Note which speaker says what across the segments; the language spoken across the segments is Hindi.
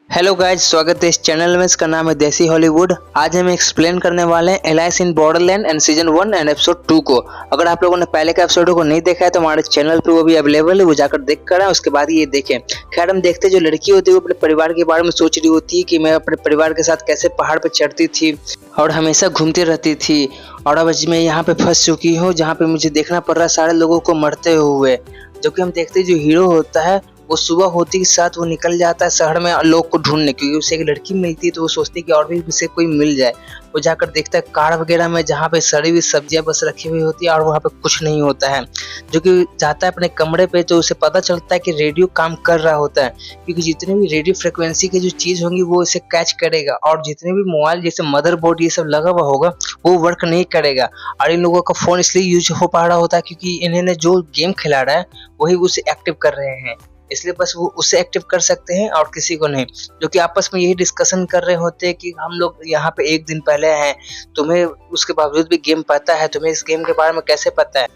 Speaker 1: हेलो गाइज, स्वागत है इस चैनल में। इसका नाम है देसी हॉलीवुड। आज हम एक्सप्लेन करने वाले हैं alias in Borderland and season 1 and episode 2 को। अगर आप लोगों ने पहले के एपिसोड को नहीं देखा है तो हमारे चैनल पे वो भी अवेलेबल है, वो जाकर देख कर आए, उसके बाद ये देखें। खैर, हम देखते जो लड़की होती है वो अपने परिवार के बारे में सोच रही होती है कि मैं अपने परिवार के साथ कैसे पहाड़ पे चढ़ती थी और हमेशा घूमती रहती थी, और अब मैं यहाँ पे फंस चुकी हूँ जहाँ पे मुझे देखना पड़ रहा है सारे लोगों को मरते हुए। जो कि हम देखते जो हीरो होता है वो सुबह होते के साथ वो निकल जाता है शहर में लोग को ढूंढने, क्योंकि उसे एक लड़की मिलती है तो वो सोचती है कि और भी उसे कोई मिल जाए। वो जाकर देखता है कार वगैरह में जहाँ पे सड़ी हुई सब्जियां बस रखी हुई होती है और वहाँ पे कुछ नहीं होता है। जो कि जाता है अपने कमरे पे तो उसे पता चलता है कि रेडियो काम कर रहा होता है, क्योंकि जितने भी रेडियो फ्रिक्वेंसी की जो चीज़ होंगी वो इसे कैच करेगा, और जितने भी मोबाइल जैसे मदरबोर्ड ये सब लगा हुआ होगा वो वर्क नहीं करेगा। और इन लोगों का फ़ोन इसलिए यूज हो पा रहा होता है क्योंकि इन्होंने जो गेम खिला रहा है वही उसे एक्टिव कर रहे हैं, इसलिए बस वो उसे एक्टिव कर सकते हैं और किसी को नहीं। जो कि आपस में यही डिस्कशन कर रहे होते हैं कि हम लोग यहाँ पे एक दिन पहले हैं, तुम्हें उसके बावजूद भी गेम पता है, तुम्हें इस गेम के बारे में कैसे पता है।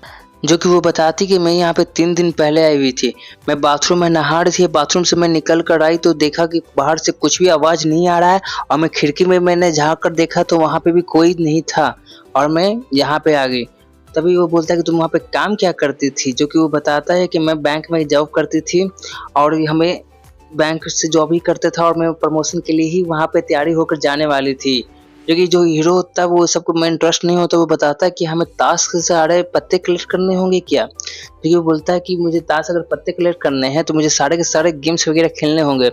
Speaker 1: जो कि वो बताती कि मैं यहाँ पे 3 दिन पहले आई हुई थी, मैं बाथरूम में नहा रही थी, बाथरूम से मैं निकल कर आई तो देखा कि बाहर से कुछ भी आवाज़ नहीं आ रहा है, और मैं खिड़की में मैंने झाँक कर देखा तो वहाँ पे भी कोई नहीं था, और मैं यहाँ पे आ गई। तभी वो बोलता है कि तुम वहाँ पे काम क्या करती थी। जो कि वो बताता है कि मैं बैंक में जॉब करती थी और हमें बैंक से जॉब ही करते था, और मैं प्रमोशन के लिए ही वहाँ पे तैयारी होकर जाने वाली थी। जो कि जो हीरो होता है वो सबको में इंटरेस्ट नहीं होता, वो बताता है कि हमें ताश के सारे पत्ते कलेक्ट करने होंगे क्या। जो वो बोलता है कि मुझे ताश अगर पत्ते कलेक्ट करने हैं तो मुझे सारे के सारे गेम्स वगैरह खेलने होंगे।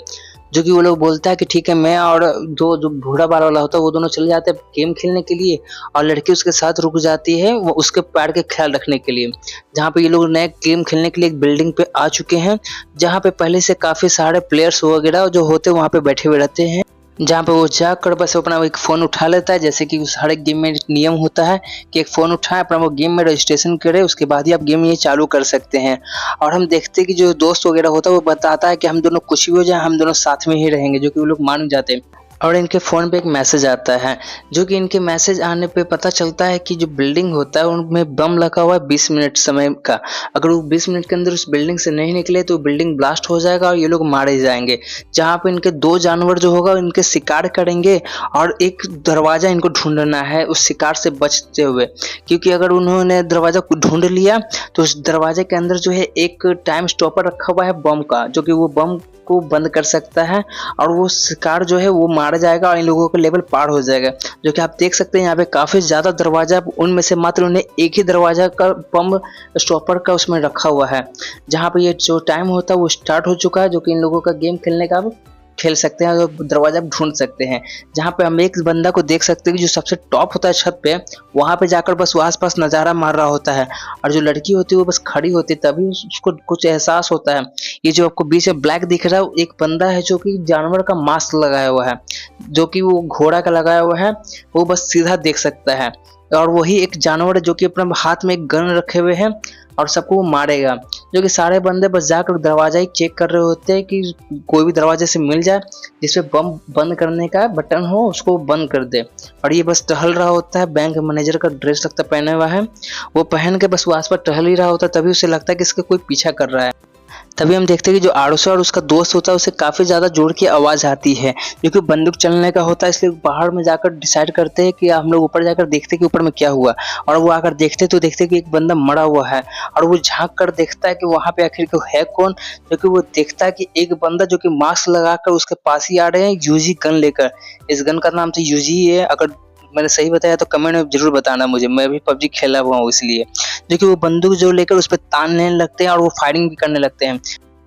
Speaker 1: जो कि वो लोग बोलता है कि ठीक है, मैं और दो जो बूढ़ा बाल वाला होता है वो दोनों चले जाते हैं गेम खेलने के लिए, और लड़की उसके साथ रुक जाती है वो उसके पैर के ख्याल रखने के लिए। जहाँ पे ये लोग नए गेम खेलने के लिए एक बिल्डिंग पे आ चुके हैं, जहाँ पे पहले से काफ़ी सारे प्लेयर्स वगैरह जो होते हैं वहाँ पे बैठे हुए रहते हैं, जहाँ पे वो जाकर बस अपना एक फ़ोन उठा लेता है। जैसे कि उस हर एक गेम में एक नियम होता है कि एक फ़ोन उठाए, अपना वो गेम में रजिस्ट्रेशन करे, उसके बाद ही आप गेम ये चालू कर सकते हैं। और हम देखते हैं कि जो दोस्त वगैरह होता है वो बताता है कि हम दोनों कुछ भी हो जाए हम दोनों साथ में ही रहेंगे, जो कि वो लोग मान जाते हैं। और इनके फ़ोन पे एक मैसेज आता है, जो कि इनके मैसेज आने पे पता चलता है कि जो बिल्डिंग होता है उनमें बम लगा हुआ है 20 मिनट समय का। अगर वो 20 मिनट के अंदर उस बिल्डिंग से नहीं निकले तो बिल्डिंग ब्लास्ट हो जाएगा और ये लोग मारे जाएंगे। जहाँ पे इनके 2 जानवर जो होगा इनके शिकार करेंगे, और एक दरवाज़ा इनको ढूंढना है उस शिकार से बचते हुए, क्योंकि अगर उन्होंने दरवाज़ा को ढूंढ लिया तो उस दरवाजे के अंदर जो है एक टाइम स्टॉपर रखा हुआ है बम का, जो कि वो बम को बंद कर सकता है, और वो शिकार जो है वो मारा जाएगा और इन लोगों का लेवल पार हो जाएगा। जो कि आप देख सकते हैं यहाँ पे काफ़ी ज़्यादा दरवाज़ा, उनमें से मात्र उन्हें एक ही दरवाज़ा का बम स्टॉपर का उसमें रखा हुआ है। जहाँ पे ये जो टाइम होता है वो स्टार्ट हो चुका है, जो कि इन लोगों का गेम खेलने का अब खेल सकते हैं और दरवाजा ढूंढ सकते हैं। जहाँ पे हम एक बंदा को देख सकते हैं कि जो सबसे टॉप होता है छत पे, वहाँ पे जाकर बस वो आसपास नज़ारा मार रहा होता है, और जो लड़की होती है वो बस खड़ी होती है, तभी उसको कुछ एहसास होता है। ये जो आपको बीच में ब्लैक दिख रहा है एक बंदा है जो कि जानवर का मास्क लगाया हुआ है, जो कि वो घोड़ा का लगाया हुआ है, वो बस सीधा देख सकता है। और वही एक जानवर है जो कि अपने हाथ में एक गन रखे हुए हैं और सबको वो मारेगा। जो कि सारे बंदे बस जाकर दरवाजा ही चेक कर रहे होते हैं कि कोई भी दरवाजे से मिल जाए जिसपे बम बंद करने का बटन हो उसको बंद कर दे। और ये बस टहल रहा होता है, बैंक मैनेजर का ड्रेस लगता पहने हुआ है, वो पहन के बस वो आसपास टहल ही रहा होता है। तभी उसे लगता है कि इसका कोई पीछा कर रहा है। तभी हम देखते हैं कि जो आरुषि और उसका दोस्त होता है उसे काफ़ी ज़्यादा जोर की आवाज़ आती है, जो कि बंदूक चलने का होता है, इसलिए पहाड़ में जाकर डिसाइड करते हैं कि हम लोग ऊपर जाकर देखते हैं कि ऊपर में क्या हुआ। और वो आकर देखते तो देखते कि एक बंदा मरा हुआ है, और वो झांक कर देखता है कि वहाँ पे आखिर को है कौन। जो कि वो देखता है कि एक बंदा जो कि मास्क लगाकर उसके पास ही आ रहे हैं यूजी गन लेकर। इस गन का नाम तो यूजी है, अगर मैंने सही बताया तो कमेंट में जरूर बताना मुझे, मैं भी पबजी खेला हुआ हूँ इसलिए। जो कि वो बंदूक जो लेकर उस पर तानने लगते हैं और वो फायरिंग भी करने लगते हैं।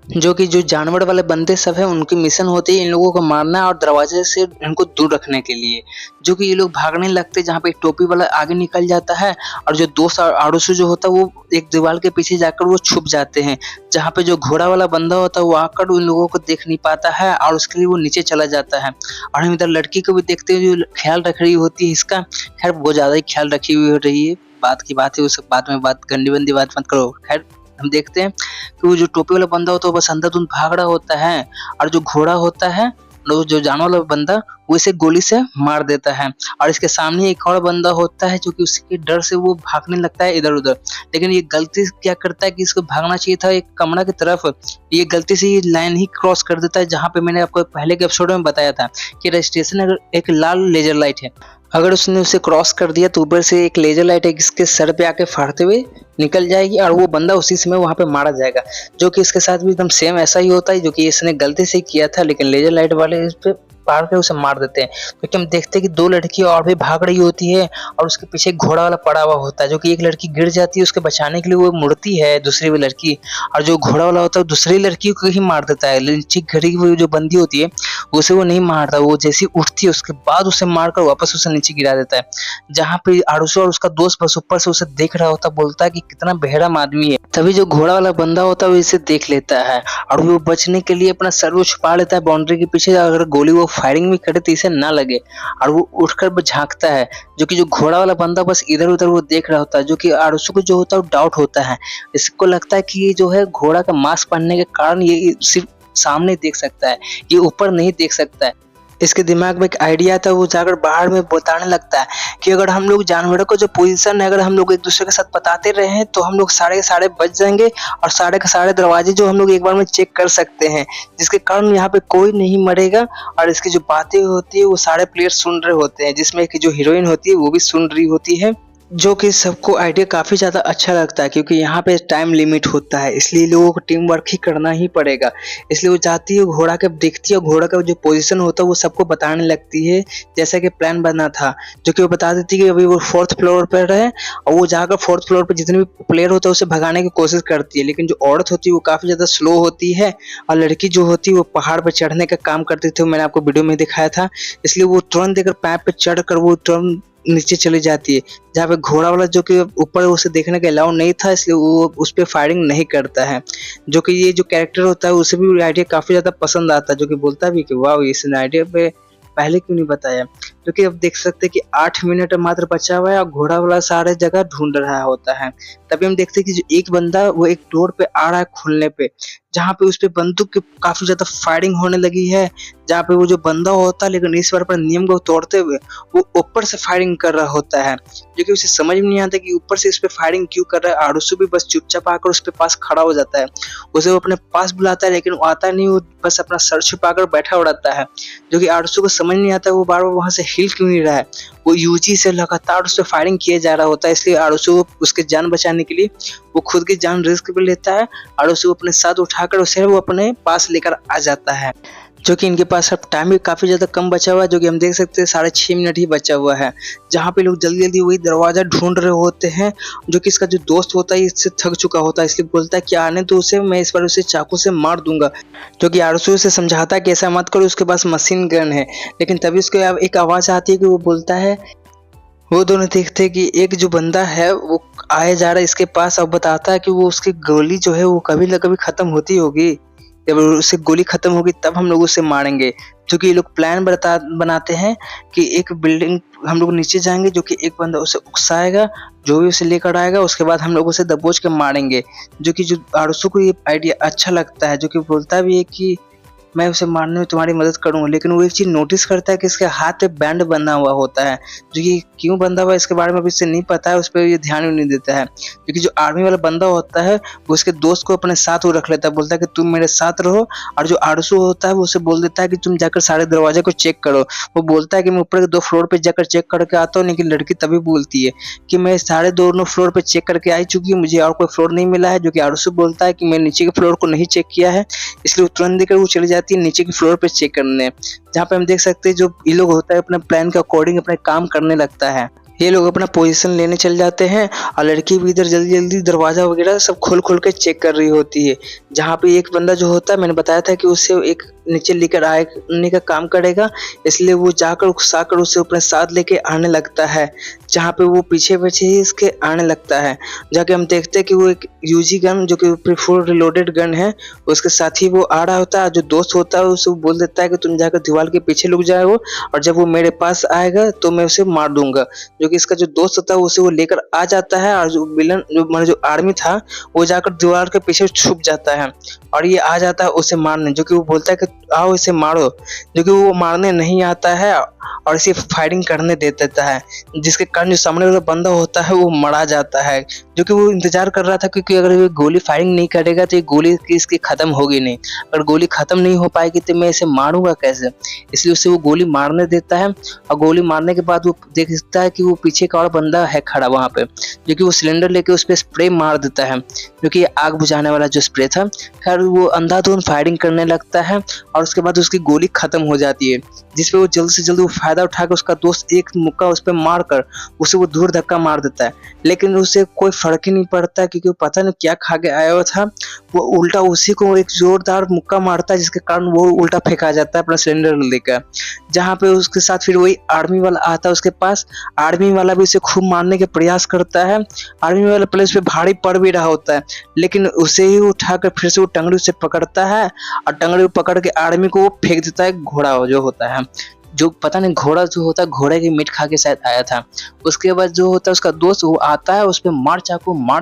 Speaker 1: जो कि जो जानवर वाले बंदे सब हैं उनकी मिशन होती है इन लोगों को मारना और दरवाजे से इनको दूर रखने के लिए। जो कि ये लोग भागने लगते हैं, जहाँ पे टोपी वाला आगे निकल जाता है, और जो दोस्त आरुषि जो होता है वो एक दीवार के पीछे जाकर वो छुप जाते हैं। जहाँ पे जो घोड़ा वाला बंदा होता है वो आकर उन लोगों को देख नहीं पाता है और उसके लिए वो नीचे चला जाता है। और हम इधर लड़की को भी देखते हैं जो ख्याल रख रही होती है इसका। खैर बहुत ज़्यादा ही ख्याल रखी हुई हो रही है, बात की बात है, उस बाद में बात गंदी बंदी बात मत करो। खैर हम देखते हैं कि वो जो टोपी वाला बंदा होता है वो बस अंधाधुंध भाग रहा होता है, और जो घोड़ा होता है जो जानवर वाला बंदा वो इसे गोली से मार देता है। और इसके सामने एक और बंदा होता है जो कि उसके डर से वो भागने लगता है इधर उधर, लेकिन ये गलती से क्या करता है कि इसको भागना चाहिए था एक कमरा की तरफ, ये गलती से ये लाइन ही क्रॉस कर देता है जहाँ पे मैंने आपको पहले के एपिसोड में बताया था कि रजिस्ट्रेशन अगर एक लाल लेजर लाइट है, अगर उसने उसे क्रॉस कर दिया तो ऊपर से एक लेजर लाइट है इसके सर पे आके फाड़ते हुए निकल जाएगी और वो बंदा उसी समय वहां पे मारा जाएगा। जो कि इसके साथ भी एकदम सेम ऐसा ही होता है, जो कि इसने गलती से किया था, लेकिन लेजर लाइट वाले इस पे पार कर उसे मार देते हैं। क्योंकि हम देखते हैं कि दो लड़की और भी भाग रही होती है और उसके पीछे एक घोड़ा वाला पड़ा हुआ होता है, जो कि एक लड़की गिर जाती है, उसके बचाने के लिए वो मुड़ती है दूसरी भी लड़की, और जो घोड़ा वाला होता है दूसरी लड़की को ही मार देता है। नीचे घड़ी हुई जो बंदी होती है उसे वो नहीं मारता, वो जैसी उठती है उसके बाद उसे मारकर वापस उसे नीचे गिरा देता है। जहाँ पे आरुषि और उसका दोस्त बस ऊपर से उसे देख रहा होता, बोलता है कि कितना बेहरम आदमी है। तभी जो घोड़ा वाला बंदा होता है वो इसे देख लेता है और वो बचने के लिए अपना सर वो छुपा लेता है बाउंड्री के पीछे, अगर गोली वो फायरिंग भी करे तो इसे ना लगे, और वो उठकर झांकता है। जो कि जो घोड़ा वाला बंदा बस इधर उधर वो देख रहा होता है, जो कि आरुषि को जो होता है वो डाउट होता है। इसको लगता है कि ये जो है घोड़ा का मास्क पहनने के कारण ये सिर्फ सामने देख सकता है, ये ऊपर नहीं देख सकता है। इसके दिमाग में एक आइडिया था, वो जाकर बाहर में बताने लगता है कि अगर हम लोग जानवरों का जो पोजीशन है अगर हम लोग एक दूसरे के साथ बताते रहे तो हम लोग सारे के सारे बच जाएंगे और सारे के सारे दरवाजे जो हम लोग एक बार में चेक कर सकते हैं, जिसके कारण यहाँ पे कोई नहीं मरेगा। और इसकी जो बातें होती है वो सारे प्लेयर सुन रहे होते हैं, जिसमें कि जो हीरोइन होती है वो भी सुन रही होती है। जो कि सबको आइडिया काफ़ी ज़्यादा अच्छा लगता है, क्योंकि यहाँ पे टाइम लिमिट होता है, इसलिए लोगों को टीम वर्क ही करना ही पड़ेगा। इसलिए वो जाती है घोड़ा के देखती है, घोड़ा का जो पोजीशन होता है वो सबको बताने लगती है, जैसा कि प्लान बना था। जो कि वो बता देती है कि अभी वो 4th फ्लोर पर है और वो जाकर 4th फ्लोर पर जितने भी प्लेयर होता है उसे भगाने की कोशिश करती है। लेकिन जो औरत होती है वो काफ़ी ज़्यादा स्लो होती है और लड़की जो होती है वो पहाड़ पर चढ़ने का काम करती थी, मैंने आपको वीडियो में दिखाया था। इसलिए वो तुरंत देकर पैप पे चढ़ कर वो तुरंत नीचे चली जाती है, जहाँ पे घोड़ा वाला जो कि ऊपर उसे देखने का अलाउ नहीं था, इसलिए वो उस पर फायरिंग नहीं करता है। जो कि ये जो कैरेक्टर होता है उसे भी आइडिया काफ़ी ज़्यादा पसंद आता है, जो कि बोलता भी कि वाह इसने आइडिया पे पहले क्यों नहीं बताया। क्योंकि अब देख सकते हैं कि 8 मिनट मात्र बचा हुआ है और घोड़ा वाला सारे जगह ढूंढ रहा होता है। तभी हम देखते हैं कि जो एक बंदा वो एक डोर पे आ रहा है खुलने पे, जहाँ पे उस पे बंदूक की काफी ज्यादा फायरिंग होने लगी है। जहाँ पे वो जो बंदा होता है लेकिन इस बार पर नियम को तोड़ते हुए वो ऊपर से फायरिंग कर रहा होता है, जो कि उसे समझ में नहीं आता कि ऊपर से इस पे फायरिंग क्यों कर रहा है। आरुषि भी बस चुपचाप आकर उसके पास खड़ा हो जाता है, उसे वो अपने पास बुलाता है लेकिन वो आता नहीं, वो बस अपना सर छुपाकर बैठा हो रहता है। जो कि आरुषि को समझ नहीं आता वो बार बार वहां से हिल क्यों नहीं रहा है, वो यूजी से लगातार उस पर फायरिंग किया जा रहा होता है। इसलिए आरुषि को उसके जान बचाने के लिए वो खुद की जान रिस्क पे लेता है और उसे अपने साथ उठाकर उसे वो अपने पास लेकर आ जाता है। जो कि इनके पास अब टाइम भी काफ़ी ज़्यादा कम बचा हुआ है, जो कि हम देख सकते हैं 6.5 मिनट ही बचा हुआ है, जहाँ पे लोग जल्दी जल्दी वही दरवाज़ा ढूंढ रहे होते हैं। जो कि इसका जो दोस्त होता है इससे थक चुका होता है, इसलिए बोलता है कि आने तो उसे, मैं इस बार उसे चाकू से मार दूंगा। जो कि आरुषि उसे समझाता है कि ऐसा मत करो, उसके पास मशीन गन है। लेकिन तभी उसको एक आवाज़ आती है कि वो बोलता है, वो दोनों देखते हैं कि एक जो बंदा है वो आया जा रहा है इसके पास और बताता है कि वो उसकी गोली जो है वो कभी ना कभी खत्म होती होगी, जब उससे गोली खत्म होगी तब हम लोग उसे मारेंगे। जो कि ये लोग प्लान बनाते हैं कि एक बिल्डिंग हम लोग नीचे जाएंगे, जो कि एक बंदा उसे उकसाएगा, जो भी उसे लेकर आएगा उसके बाद हम लोग उसे दबोच के मारेंगे। जो कि जो आरुषि को ये आइडिया अच्छा लगता है, जो कि बोलता भी है कि मैं उसे मारने में तुम्हारी मदद करूंगा। लेकिन वो एक चीज नोटिस करता है कि इसके हाथ पे बैंड बंधा हुआ होता है, जो कि क्यों बंधा हुआ है इसके बारे में अभी से नहीं पता है, उस पर ये ध्यान भी नहीं देता है। क्योंकि जो आर्मी वाला बंदा होता है वो उसके दोस्त को अपने साथ वो रख लेता है, बोलता है कि तुम मेरे साथ रहो। और जो आरुषि होता है वो उसे बोल देता है कि तुम जाकर सारे दरवाजे को चेक करो। वो बोलता है कि मैं ऊपर के 2 फ्लोर पे जाकर चेक करके आता हूँ, लेकिन लड़की तभी बोलती है कि मैं सारे दोनों फ्लोर पे चेक करके आई चुकी हूँ, मुझे और कोई फ्लोर नहीं मिला है। जो कि आरुषि बोलता है कि मैं नीचे के फ्लोर को नहीं चेक किया है, इसलिए तुरंत देकर वो चली जाती है नीचे के फ्लोर पे चेक करने। जहाँ पे हम देख सकते हैं जो ये लोग होता है अपने प्लान के अकॉर्डिंग अपने काम करने लगता है। ये लोग अपना पोजीशन लेने चल जाते हैं और लड़की भी इधर जल्दी जल्दी दरवाजा वगैरह सब खोल खोल के चेक कर रही होती है। जहाँ पे एक बंदा जो होता है, मैंने बताया था कि उसे एक नीचे लेकर आने का काम करेगा, इसलिए वो जाकर उकसाकर उसे अपने साथ लेके आने लगता है। जहाँ पे वो पीछे पीछे ही इसके आने लगता है। जाके हम देखते हैं कि वो एक यूजी गन जो कि फुल रिलोडेड गन है, उसके साथ ही वो आ रहा होता है। जो दोस्त होता है उसे बोल देता है कि तुम जाकर दीवार के पीछे लुक जाओ और जब वो मेरे पास आएगा तो मैं उसे मार दूंगा। जो कि इसका जो दोस्त होता है उसे वो लेकर आ जाता है और जो विलन जो आर्मी था वो जाकर दीवार के पीछे छुप जाता है और ये आ जाता है उसे मारने। जो कि वो बोलता है कि आओ इसे मारो, जो कि वो मारने नहीं आता है और इसे फायरिंग करने दे देता है, जिसके कारण जो सामने वाला बंदा होता है वो मरा जाता है। जो कि वो इंतजार कर रहा था क्योंकि अगर ये गोली फायरिंग नहीं करेगा तो ये गोली इसकी खत्म होगी नहीं, अगर गोली खत्म नहीं हो पाएगी तो मैं इसे मारूंगा कैसे। इसलिए उसे वो गोली मारने देता है और गोली मारने के बाद वो देखता है कि वो पीछे का और बंदा है खड़ा वहाँ पे, जो कि वो सिलेंडर लेके उस पर स्प्रे मार देता है, जो कि आग बुझाने वाला जो स्प्रे था। खैर वो अंधाधुंध फायरिंग करने लगता है और उसके बाद उसकी गोली खत्म हो जाती है, जिसपे वो जल्द से जल्द वो फायदा उठाकर उसका दोस्त एक मुक्का उस पर मारकर उसे वो दूर धक्का मार देता है। लेकिन उसे कोई फर्क ही नहीं पड़ता क्योंकि वो पता नहीं क्या खा के आया हुआ था। वो उल्टा उसी को एक जोरदार मुक्का मारता है, जिसके कारण वो उल्टा फेंका जाता है अपना सिलेंडर लेकर। जहाँ पे उसके साथ फिर वही आर्मी वाला आता है उसके पास। आर्मी वाला भी उसे खूब मारने के प्रयास करता है। आर्मी वाला पहले उस पर भारी पड़ भी रहा होता है, लेकिन उसे ही उठाकर फिर से वो टंगड़ी उसे पकड़ता है और टंगड़ी पकड़ के आर्मी को वो फेंक देता है। घोड़ा जो होता है, जो पता नहीं घोड़ा जो होता है घोड़े की मीट खा के शायद आया था। उसके बाद जो होता है उसका दोस्त वो आता है, उस पर मार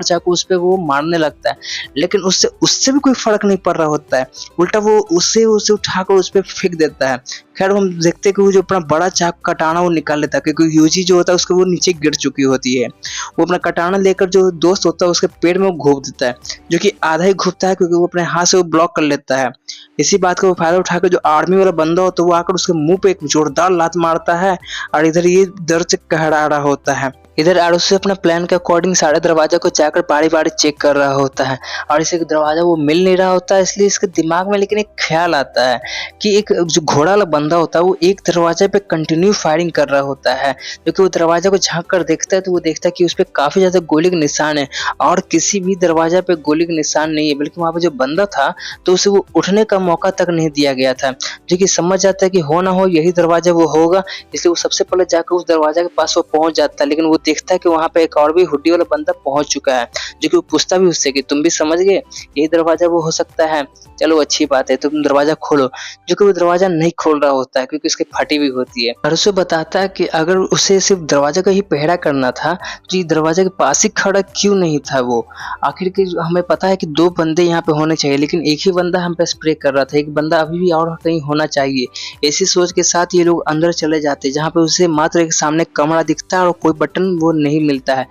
Speaker 1: चाकू उस पर वो मारने लगता है, लेकिन उससे भी कोई फर्क नहीं पड़ रहा होता है। उल्टा वो उसे उठाकर उस पर फेंक देता है। खैर हम देखते हैं कि वो जो अपना बड़ा चाकू कटाना वो निकाल लेता है, क्योंकि यूजी जो होता है उसके वो नीचे गिर चुकी होती है। वो अपना कटाना लेकर जो दोस्त होता है उसके पेट में वो घोप देता है, जो कि आधा ही घुपता है क्योंकि वो अपने हाथ से वो ब्लॉक कर लेता है। इसी बात का वो फायदा उठाकर जो आर्मी वाला बंदा होता है वो आकर उसके मुंह पे एक जोरदार लात मारता है और इधर ये दर्द से कहरा रहा होता है। इधर आरुषि अपना प्लान के अकॉर्डिंग सारे दरवाजा को जाकर बारी बारी चेक कर रहा होता है और इसे दरवाजा वो मिल नहीं रहा होता है। इसलिए इसके दिमाग में लेकिन एक ख्याल आता है कि एक जो घोड़ा वाला बंदा होता है वो एक दरवाजे पे कंटिन्यू फायरिंग कर रहा होता है। क्योंकि वो दरवाजा को झांक कर देखता है तो वो देखता है कि उस पर काफी ज्यादा गोली के निशान है और किसी भी दरवाजा पे गोली के निशान नहीं है, बल्कि वहां पे जो बंदा था तो उसे वो उठने का मौका तक नहीं दिया गया था। जो कि समझ जाता है कि हो ना हो यही दरवाजा वो होगा, इसलिए वो सबसे पहले जाकर उस दरवाजा के पास वो पहुंच जाता है। लेकिन वो देखता है कि वहां पे एक और भी हुड्डी वाला बंदा पहुंच चुका है, जो कि वो पूछता भी उससे कि तुम भी समझ गए यही दरवाजा वो हो सकता है, चलो अच्छी बात है तुम दरवाजा खोलो। जो कि वो दरवाजा नहीं खोल रहा होता है क्योंकि उसकी फटी हुई होती है। और उसे बताता है कि अगर उसे सिर्फ दरवाजा का ही पहरा करना था तो ये दरवाजा के पास ही खड़ा क्यों नहीं था वो। आखिर के हमें पता है कि दो बंदे यहाँ पे होने चाहिए, लेकिन एक ही बंदा हम पे स्प्रे कर रहा था, एक बंदा अभी भी और कहीं होना चाहिए। ऐसी सोच के साथ ये लोग अंदर चले जाते हैं, जहाँ पे उसे मात्र एक सामने कमरा दिखता है और कोई बटन वो नहीं मिलता है।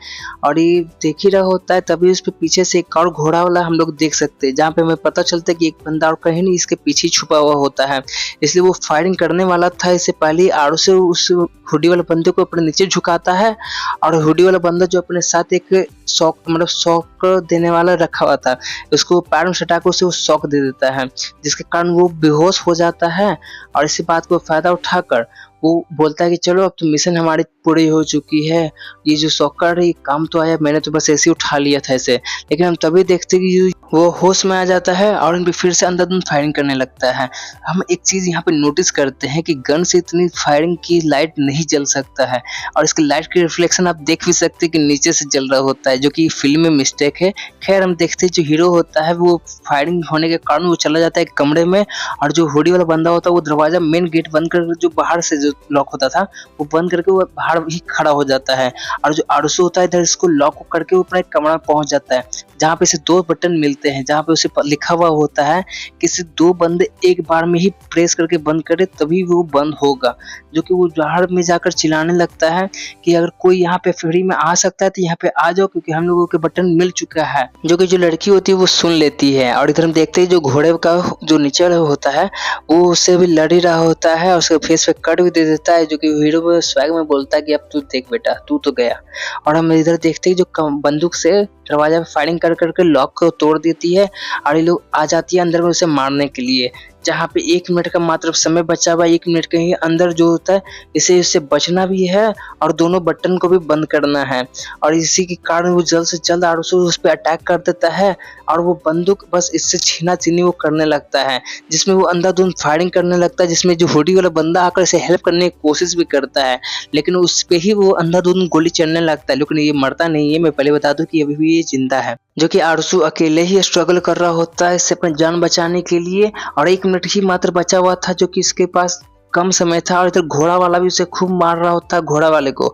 Speaker 1: और ये देख ही रहा होता है तभी उस पे पीछे से एक और घोड़ा वाला हम लोग देख सकते हैं, जहाँ पे हमें पता चलता है कि एक बंदा और कहीं नहीं इसके पीछे छुपा हुआ होता है। इसलिए वो फायरिंग करने वाला था, इससे पहले आड़ू से उस हुडी वाले बंदे को अपने नीचे झुकाता है और हुडी वाला बंदा जो अपने साथ एक शॉक देने वाला रखा हुआ था उसको पैर में सटा कर उसे वो शॉक दे देता है, जिसके कारण वो बेहोश हो जाता है। और इसी बात को फायदा उठाकर वो बोलता है कि चलो अब तो मिशन हमारी पूरी हो चुकी है, ये जो शॉकर है ये काम तो आया, मैंने तो बस ऐसे ही उठा लिया था इसे। लेकिन हम तभी देखते कि वो होश में आ जाता है और इन पे फिर से अंधाधुंध फायरिंग करने लगता है। हम एक चीज यहाँ पे नोटिस करते हैं कि गन से इतनी फायरिंग की लाइट नहीं जल सकता है और इसकी लाइट की रिफ्लेक्शन आप देख भी सकते हैं कि नीचे से जल रहा होता है, जो कि फिल्म में मिस्टेक है। खैर हम देखते हैं जो हीरो होता है वो फायरिंग होने के कारण वो चला जाता है एक कमरे में और जो हुडी वाला बंदा होता है वो दरवाजा मेन गेट बंद कर जो बाहर से जो लॉक होता था वो बंद करके वो बाहर ही खड़ा हो जाता है। और जो आरुषि होता है इधर इसको लॉक करके वो अपना एक कमरा में पहुंच जाता है, जहाँ पे इसे दो बटन मिलते हैं, जहाँ पे उसे लिखा हुआ होता है कि इसे दो बंदे एक बार में ही प्रेस करके बंद करे तभी वो बंद होगा। जो कि वो बाहर में जाकर चिल्लाने लगता है कि अगर कोई यहाँ पे फ्री में आ सकता है तो यहाँ पे आ जाओ, क्योंकि हम लोगों के बटन मिल चुका है। जो कि जो लड़की होती है वो सुन लेती है और इधर हम देखते हैं जो घोड़े का जो नीचे होता है वो उससे भी लड़ ही रहा होता है और उसके फेस पे कट भी दे देता है, जो कि हीरो स्वैग में बोलता है कि अब तू देख बेटा तू तो गया। और हम इधर देखते हैं जो बंदूक से दरवाजा पे फायरिंग कर करके लॉक को तोड़ देती है और ये लोग आ जाती है अंदर में उसे मारने के लिए। जहाँ पे 1 मिनट का मात्र समय बचा हुआ है, 1 मिनट के ही अंदर जो होता है इसे इससे बचना भी है और दोनों बटन को भी बंद करना है। और इसी के कारण वो जल्द से जल्द आरुषि उस पे अटैक कर देता है और वो बंदूक बस इससे छीना-छीनी वो करने लगता है, जिसमें वो अंधाधुंध फायरिंग करने लगता है, जिसमें जो हुडी वाला बंदा आकर इसे हेल्प करने की कोशिश भी करता है, लेकिन उस पे ही वो अंधाधुंध गोली चलने लगता है, लेकिन ये मरता नहीं है। मैं पहले बता दूं कि अभी भी ये जिंदा है, जो कि आरुषि अकेले ही स्ट्रगल कर रहा होता है इससे अपनी जान बचाने के लिए। और 1 मिनट ही मात्र बचा हुआ था जो कि इसके पास कम समय था, और इधर घोड़ा वाला भी उसे खूब मार रहा होता है, घोड़ा वाले को,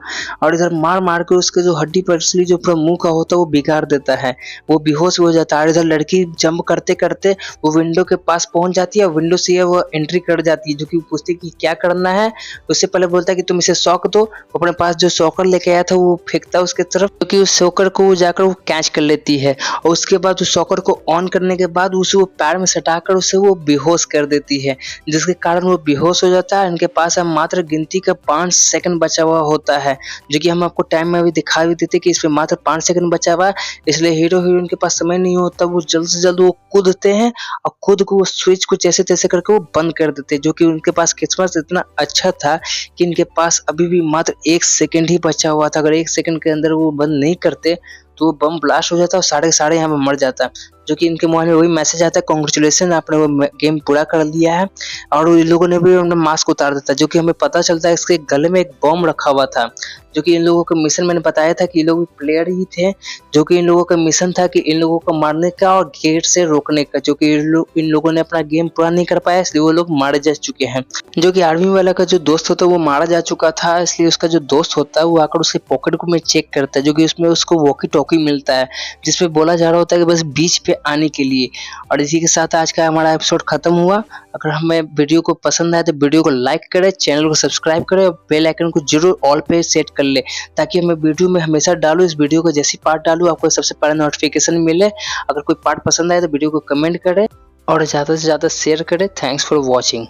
Speaker 1: और इधर मार मार के उसके जो हड्डी पसली जो पूरा मुंह का होता है वो बिगाड़ देता है, वो बेहोश हो जाता है। और इधर लड़की जंप करते करते वो विंडो के पास पहुंच जाती है, विंडो से वो एंट्री कर जाती है, जो कि पूछती है कि क्या करना है। उससे पहले बोलता है कि तुम इसे शॉक दो, अपने पास जो शॉकर लेके आया था वो फेंकता है उसके तरफ, क्योंकि उस शॉकर को जाकर वो कैच कर लेती है, और उसके बाद उस शॉकर को ऑन करने के बाद उसे वो पैर में सटाकर उसे वो बेहोश कर देती है, जिसके कारण वो बेहोश हो जाता है। इनके पास अब मात्र गिनती का 5 सेकंड बचा हुआ होता है, जो कि हम आपको टाइम में भी दिखा भी देते कि इसमें मात्र 5 सेकंड बचा हुआ है, इसलिए हीरो हीरोइन के पास समय नहीं होता, वो जल्द से जल्द वो कूदते हैं और खुद को वो स्विच को जैसे तैसे करके वो बंद कर देते हैं, जो कि उनके पास किस्मत इतना अच्छा था कि इनके पास अभी भी मात्र 1 सेकंड ही बचा हुआ था। अगर 1 सेकंड के अंदर वो बंद नहीं करते तो वो बम ब्लास्ट हो जाता और सारे के सारे यहाँ पे मर जाता, जो कि इनके मोबाइल में वही मैसेज आता है, कांग्रेचुलेशन आपने वो गेम पूरा कर लिया है। और इन लोगों ने भी अपना मास्क उतार देता, जो कि हमें पता चलता है इसके गले में एक बम रखा हुआ था, जो कि इन लोगों का मिशन मैंने बताया था कि ये लोग प्लेयर ही थे, जो कि इन लोगों का मिशन था कि इन लोगों को मारने का और गेट से रोकने का, जो कि इन लोगों ने अपना गेम पूरा नहीं कर पाया, इसलिए वो लोग मारे जा चुके हैं। जो कि आर्मी वाला का जो दोस्त होता है वो मारा जा चुका था, इसलिए उसका जो दोस्त होता है वो आकर उसके पॉकेट को में चेक करता है, जो कि उसमें उसको वॉकी टॉकी मिलता है, जिसमें बोला जा रहा होता है कि बस बीच पे आने के लिए। और इसी के साथ आज का हमारा एपिसोड खत्म हुआ। अगर हमें वीडियो को पसंद आए तो वीडियो को लाइक करें, चैनल को सब्सक्राइब करें और बेल आइकन को जरूर ऑल पे सेट कर ले, ताकि मैं वीडियो में हमेशा डालूं, इस वीडियो को जैसी पार्ट डालूं आपको सबसे पहले नोटिफिकेशन मिले। अगर कोई पार्ट पसंद आए तो वीडियो को कमेंट करें और ज़्यादा से ज़्यादा शेयर करें। Thanks for watching.